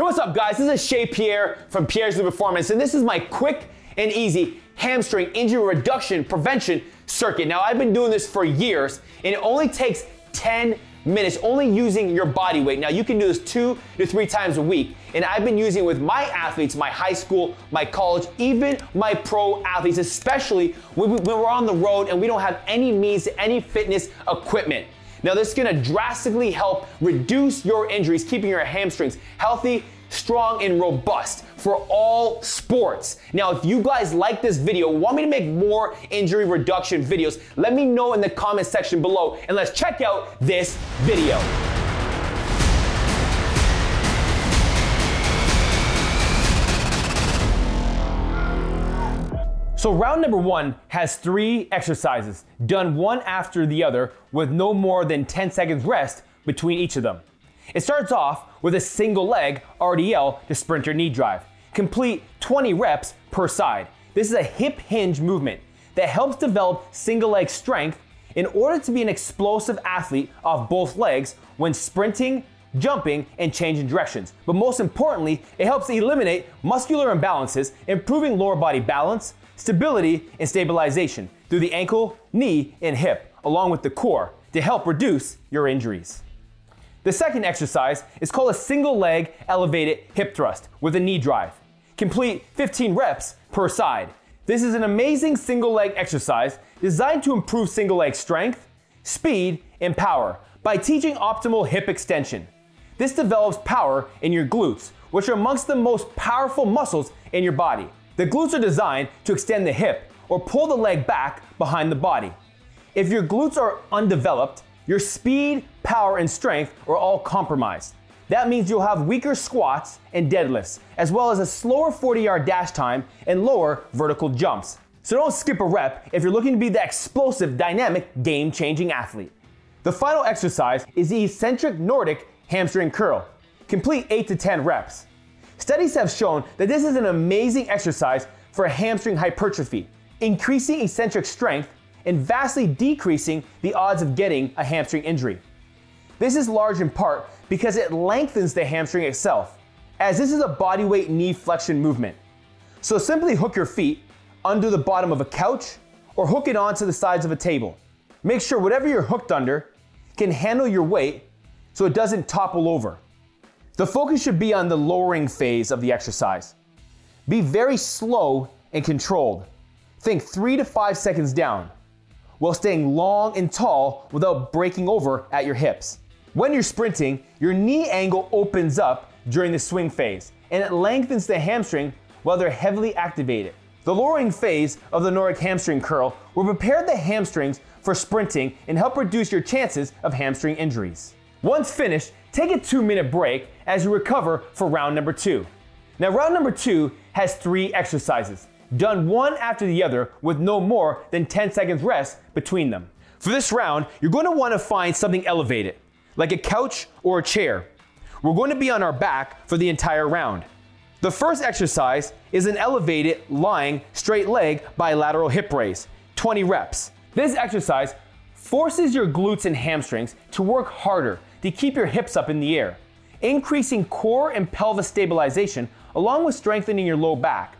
Hey, what's up guys? This is Shea Pierre from Pierre's New Performance, and this is my quick and easy hamstring injury reduction prevention circuit. Now, I've been doing this for years, and it only takes 10 minutes, only using your body weight. Now, you can do this 2 to 3 times a week, and I've been using it with my athletes, my high school, my college, even my pro athletes, especially when we're on the road and we don't have any means to any fitness equipment. Now, this is gonna drastically help reduce your injuries, keeping your hamstrings healthy, strong, and robust for all sports. Now, if you guys like this video, want me to make more injury reduction videos, let me know in the comment section below, and let's check out this video. So round number 1 has 3 exercises, done one after the other with no more than 10 seconds rest between each of them. It starts off with a single leg RDL to sprinter knee drive. Complete 20 reps per side. This is a hip hinge movement that helps develop single leg strength in order to be an explosive athlete off both legs when sprinting, jumping, and changing directions. But most importantly, it helps eliminate muscular imbalances, improving lower body balance, stability, and stabilization through the ankle, knee, and hip, along with the core, to help reduce your injuries. The second exercise is called a single leg elevated hip thrust with a knee drive. Complete 15 reps per side. This is an amazing single leg exercise designed to improve single leg strength, speed, and power by teaching optimal hip extension. This develops power in your glutes, which are amongst the most powerful muscles in your body. The glutes are designed to extend the hip or pull the leg back behind the body. If your glutes are undeveloped, your speed, power, and strength are all compromised. That means you'll have weaker squats and deadlifts, as well as a slower 40-yard dash time and lower vertical jumps. So don't skip a rep if you're looking to be the explosive, dynamic, game-changing athlete. The final exercise is the eccentric Nordic hamstring curl. Complete 8 to 10 reps. Studies have shown that this is an amazing exercise for hamstring hypertrophy, increasing eccentric strength and vastly decreasing the odds of getting a hamstring injury. This is large in part because it lengthens the hamstring itself, as this is a bodyweight knee flexion movement. So simply hook your feet under the bottom of a couch or hook it onto the sides of a table. Make sure whatever you're hooked under can handle your weight so it doesn't topple over. The focus should be on the lowering phase of the exercise. Be very slow and controlled. Think 3 to 5 seconds down, while staying long and tall without breaking over at your hips. When you're sprinting, your knee angle opens up during the swing phase, and it lengthens the hamstring while they're heavily activated. The lowering phase of the Nordic hamstring curl will prepare the hamstrings for sprinting and help reduce your chances of hamstring injuries. Once finished, take a 2-minute break as you recover for round number 2. Now, round number 2 has 3 exercises, done one after the other with no more than 10 seconds rest between them. For this round, you're going to want to find something elevated, like a couch or a chair. We're going to be on our back for the entire round. The first exercise is an elevated lying straight leg bilateral hip raise, 20 reps. This exercise forces your glutes and hamstrings to work harder to keep your hips up in the air, increasing core and pelvis stabilization along with strengthening your low back.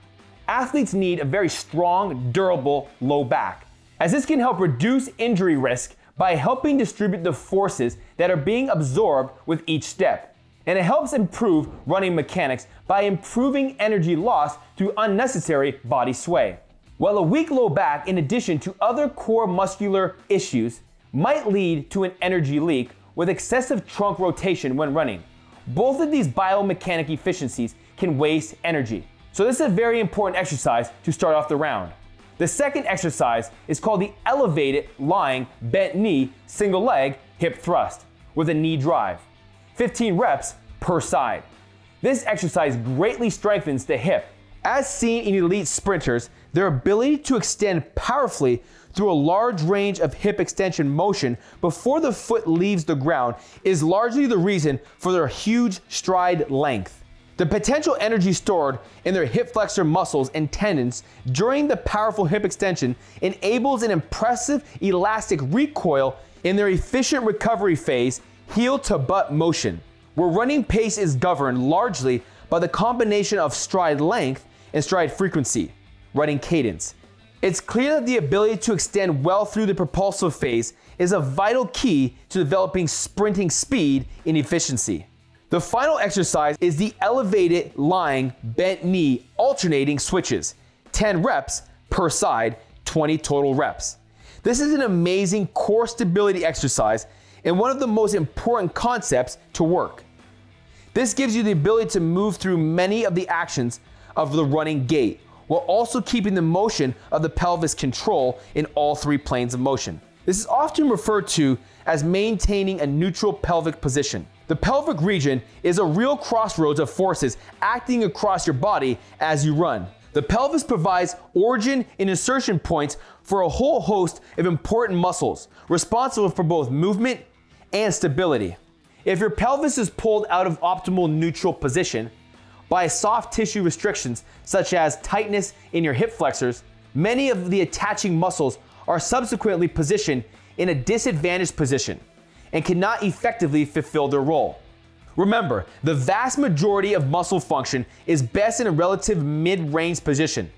Athletes need a very strong, durable low back, as this can help reduce injury risk by helping distribute the forces that are being absorbed with each step. And it helps improve running mechanics by improving energy loss through unnecessary body sway. While a weak low back, in addition to other core muscular issues, might lead to an energy leak with excessive trunk rotation when running. Both of these biomechanic efficiencies can waste energy. So this is a very important exercise to start off the round. The second exercise is called the elevated lying bent knee single leg hip thrust with a knee drive. 15 reps per side. This exercise greatly strengthens the hip. As seen in elite sprinters, their ability to extend powerfully through a large range of hip extension motion before the foot leaves the ground is largely the reason for their huge stride length. The potential energy stored in their hip flexor muscles and tendons during the powerful hip extension enables an impressive elastic recoil in their efficient recovery phase heel to butt motion. where running pace is governed largely by the combination of stride length and stride frequency, running cadence. It's clear that the ability to extend well through the propulsive phase is a vital key to developing sprinting speed and efficiency. The final exercise is the elevated lying bent knee alternating switches, 10 reps per side, 20 total reps. This is an amazing core stability exercise and one of the most important concepts to work. This gives you the ability to move through many of the actions of the running gait, while also keeping the motion of the pelvis control in all three planes of motion. This is often referred to as maintaining a neutral pelvic position. The pelvic region is a real crossroads of forces acting across your body as you run. The pelvis provides origin and insertion points for a whole host of important muscles, responsible for both movement and stability. If your pelvis is pulled out of optimal neutral position by soft tissue restrictions such as tightness in your hip flexors, many of the attaching muscles are subsequently positioned in a disadvantaged position and cannot effectively fulfill their role. Remember, the vast majority of muscle function is best in a relative mid-range position.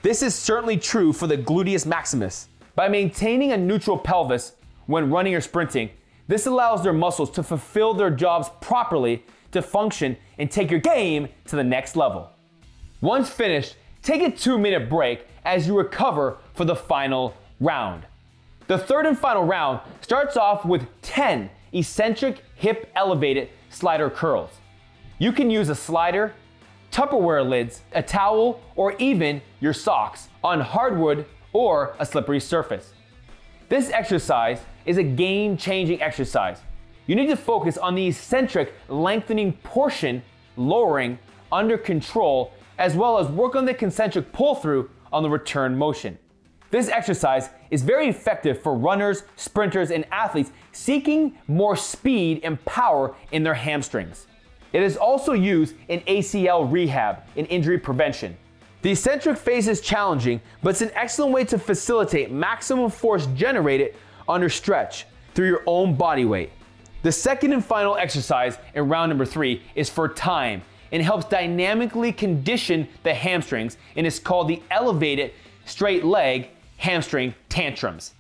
This is certainly true for the gluteus maximus. By maintaining a neutral pelvis when running or sprinting, this allows their muscles to fulfill their jobs properly to function and take your game to the next level. Once finished, take a 2-minute break as you recover for the final round. The third and final round starts off with 10 eccentric hip elevated slider curls. You can use a slider, Tupperware lids, a towel, or even your socks on hardwood or a slippery surface. This exercise is a game-changing exercise. You need to focus on the eccentric lengthening portion, lowering, under control, as well as work on the concentric pull-through on the return motion. This exercise is very effective for runners, sprinters, and athletes seeking more speed and power in their hamstrings. It is also used in ACL rehab and injury prevention. The eccentric phase is challenging, but it's an excellent way to facilitate maximum force generated under stretch through your own body weight. The second and final exercise in round number 3 is for time and helps dynamically condition the hamstrings, and is called the elevated straight leg hamstring tantrums.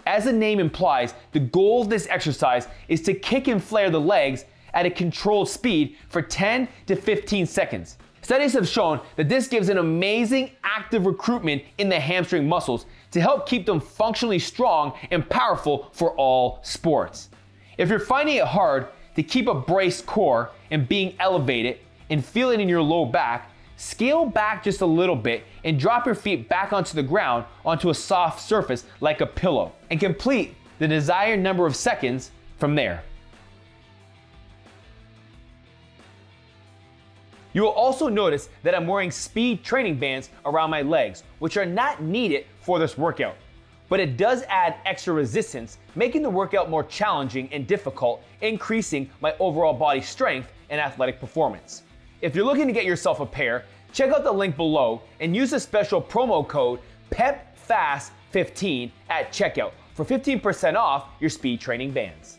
As the name implies, the goal of this exercise is to kick and flare the legs at a controlled speed for 10 to 15 seconds. Studies have shown that this gives an amazing active recruitment in the hamstring muscles to help keep them functionally strong and powerful for all sports. If you're finding it hard to keep a braced core and being elevated and feel it in your low back, scale back just a little bit and drop your feet back onto the ground onto a soft surface like a pillow, and complete the desired number of seconds from there. You will also notice that I'm wearing speed training bands around my legs, which are not needed for this workout, but it does add extra resistance, making the workout more challenging and difficult, increasing my overall body strength and athletic performance. If you're looking to get yourself a pair, check out the link below and use the special promo code PEPFAST15 at checkout for 15% off your speed training bands.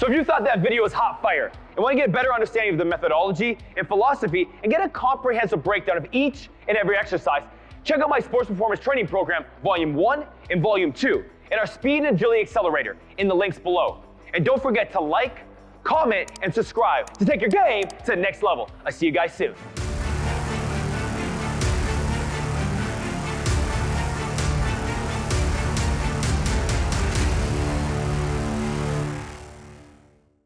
So if you thought that video was hot fire and want to get a better understanding of the methodology and philosophy and get a comprehensive breakdown of each and every exercise, check out my Sports Performance Training Program, Volume 1 and Volume 2, and our Speed and Agility Accelerator in the links below. And don't forget to like, comment, and subscribe to take your game to the next level. I'll see you guys soon.